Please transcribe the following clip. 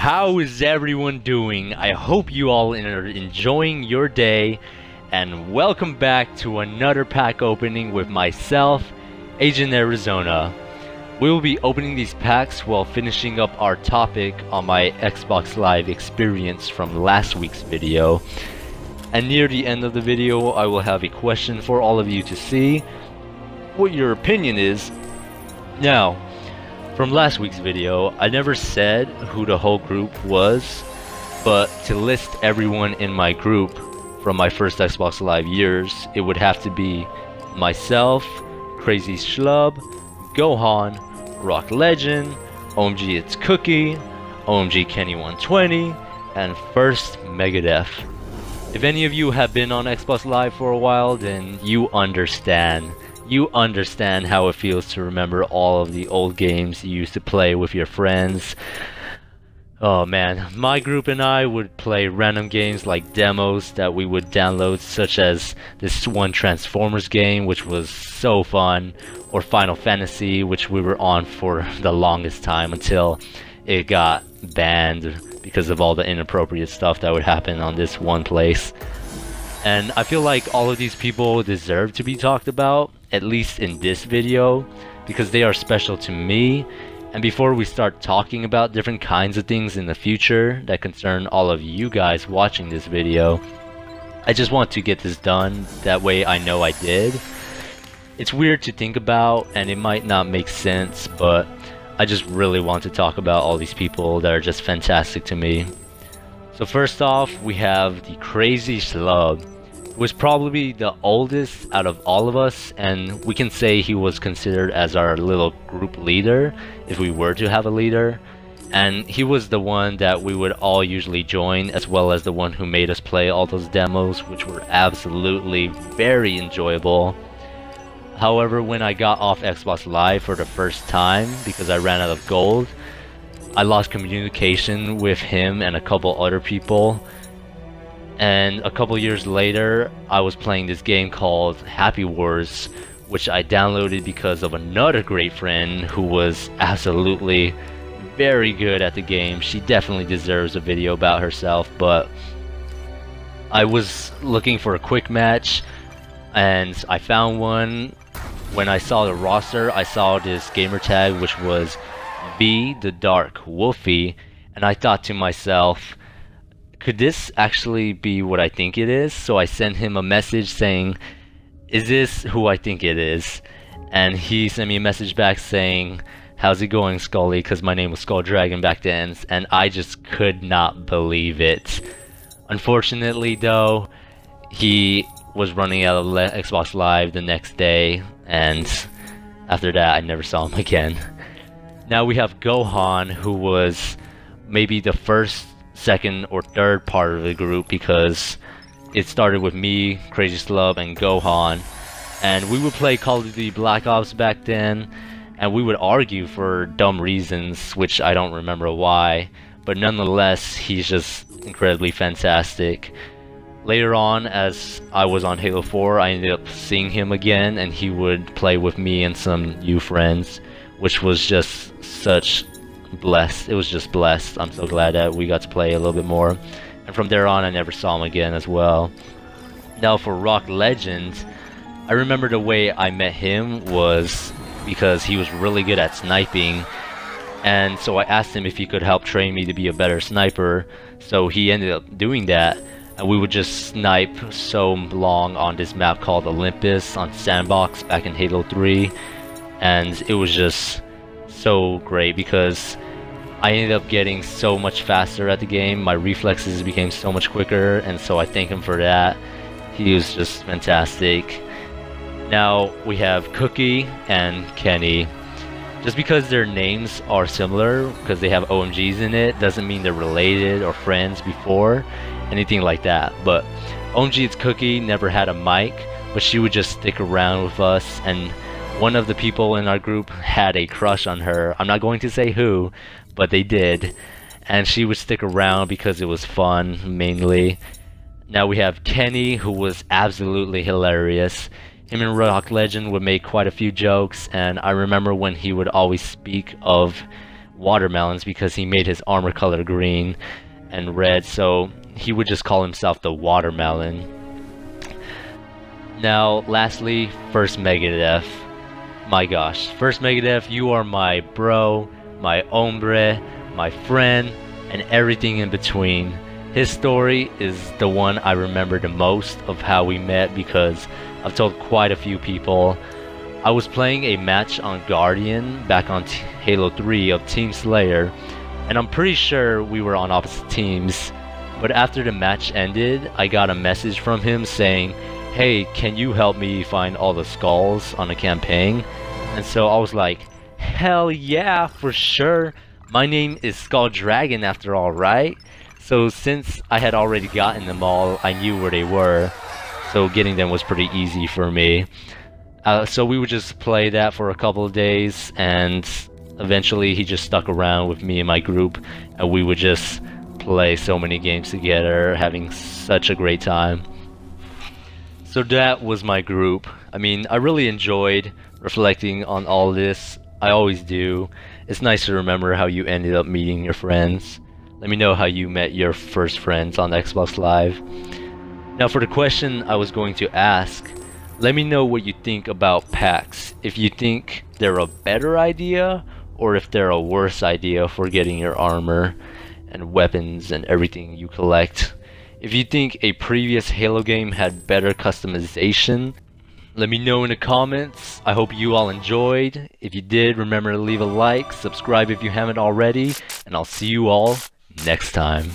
how is everyone doing? I hope you all are enjoying your day, and welcome back to another pack opening with myself, Agent Arizona. We will be opening these packs while finishing up our topic on my Xbox Live experience from last week's video. And near the end of the video, I will have a question for all of you to see what your opinion is. Now, from last week's video, I never said who the whole group was, but to list everyone in my group from my first Xbox Live years, it would have to be myself, Crazy Schlub, Gohan, Rock Legend, OMG It's Cookie, OMG Kenny 120, and First Megadeth. If any of you have been on Xbox Live for a while, then you understand. You understand how it feels to remember all of the old games you used to play with your friends. Oh man, my group and I would play random games like demos that we would download, such as this one Transformers game, which was so fun, or Final Fantasy, which we were on for the longest time until it got banned because of all the inappropriate stuff that would happen on this one place. And I feel like all of these people deserve to be talked about, at least in this video, because they are special to me. And before we start talking about different kinds of things in the future that concern all of you guys watching this video, I just want to get this done, that way I know I did. It's weird to think about and it might not make sense, but I just really want to talk about all these people that are just fantastic to me. So first off, we have the Crazy Schlub, who was probably the oldest out of all of us, and we can say he was considered as our little group leader if we were to have a leader. And he was the one that we would all usually join, as well as the one who made us play all those demos, which were absolutely very enjoyable. However, when I got off Xbox Live for the first time because I ran out of gold, I lost communication with him and a couple other people. And a couple years later, I was playing this game called Happy Wars, which I downloaded because of another great friend who was absolutely very good at the game. She definitely deserves a video about herself, but I was looking for a quick match and I found one. When I saw the roster, I saw this gamer tag which was V the Dark Wolfie, and I thought to myself, could this actually be what I think it is? So I sent him a message saying, is this who I think it is? And he sent me a message back saying, how's it going, Scully? Because my name was Skull Dragon back then, and I just could not believe it. Unfortunately though, he was running out of Xbox Live the next day, and after that I never saw him again. Now we have Gohan, who was maybe the first, second, or third part of the group, because it started with me, Crazy Schlub, and Gohan, and we would play Call of Duty Black Ops back then, and we would argue for dumb reasons, which I don't remember why, but nonetheless, he's just incredibly fantastic. Later on, as I was on Halo 4, I ended up seeing him again, and he would play with me and some new friends, which was just such blessed. It was just blessed. I'm so glad that we got to play a little bit more. And from there on, I never saw him again as well. Now for Rock Legend, I remember the way I met him was because he was really good at sniping, and so I asked him if he could help train me to be a better sniper. So he ended up doing that, and we would just snipe so long on this map called Olympus on Sandbox back in Halo 3, and it was just so great because I ended up getting so much faster at the game. My reflexes became so much quicker, and so I thank him for that. He was just fantastic. Now we have Cookie and Kenny. Just because their names are similar, because they have OMGs in it, doesn't mean they're related or friends before, anything like that. But OMG It's Cookie never had a mic, but she would just stick around with us, and one of the people in our group had a crush on her. I'm not going to say who, but they did, and she would stick around because it was fun, mainly. Now we have Kenny, who was absolutely hilarious. Him and Rock Legend would make quite a few jokes, and I remember when he would always speak of watermelons because he made his armor color green and red, so he would just call himself the Watermelon. Now, lastly, First Megadeth. My gosh, First Megadeth, you are my bro, my hombre, my friend, and everything in between. His story is the one I remember the most of how we met because I've told quite a few people. I was playing a match on Guardian back on Halo 3 of Team Slayer, and I'm pretty sure we were on opposite teams, but after the match ended, I got a message from him saying, "Hey, can you help me find all the skulls on the campaign?" And so I was like, hell yeah, for sure. My name is Skull Dragon after all, right? So since I had already gotten them all, I knew where they were, so getting them was pretty easy for me. So we would just play that for a couple of days, and eventually he just stuck around with me and my group, and we would just play so many games together, having such a great time. So that was my group. I mean, I really enjoyed reflecting on all this. I always do. It's nice to remember how you ended up meeting your friends. Let me know how you met your first friends on Xbox Live. Now for the question I was going to ask, let me know what you think about packs. If you think they're a better idea, or if they're a worse idea for getting your armor and weapons and everything you collect. If you think a previous Halo game had better customization, let me know in the comments. I hope you all enjoyed. If you did, remember to leave a like, subscribe if you haven't already, and I'll see you all next time.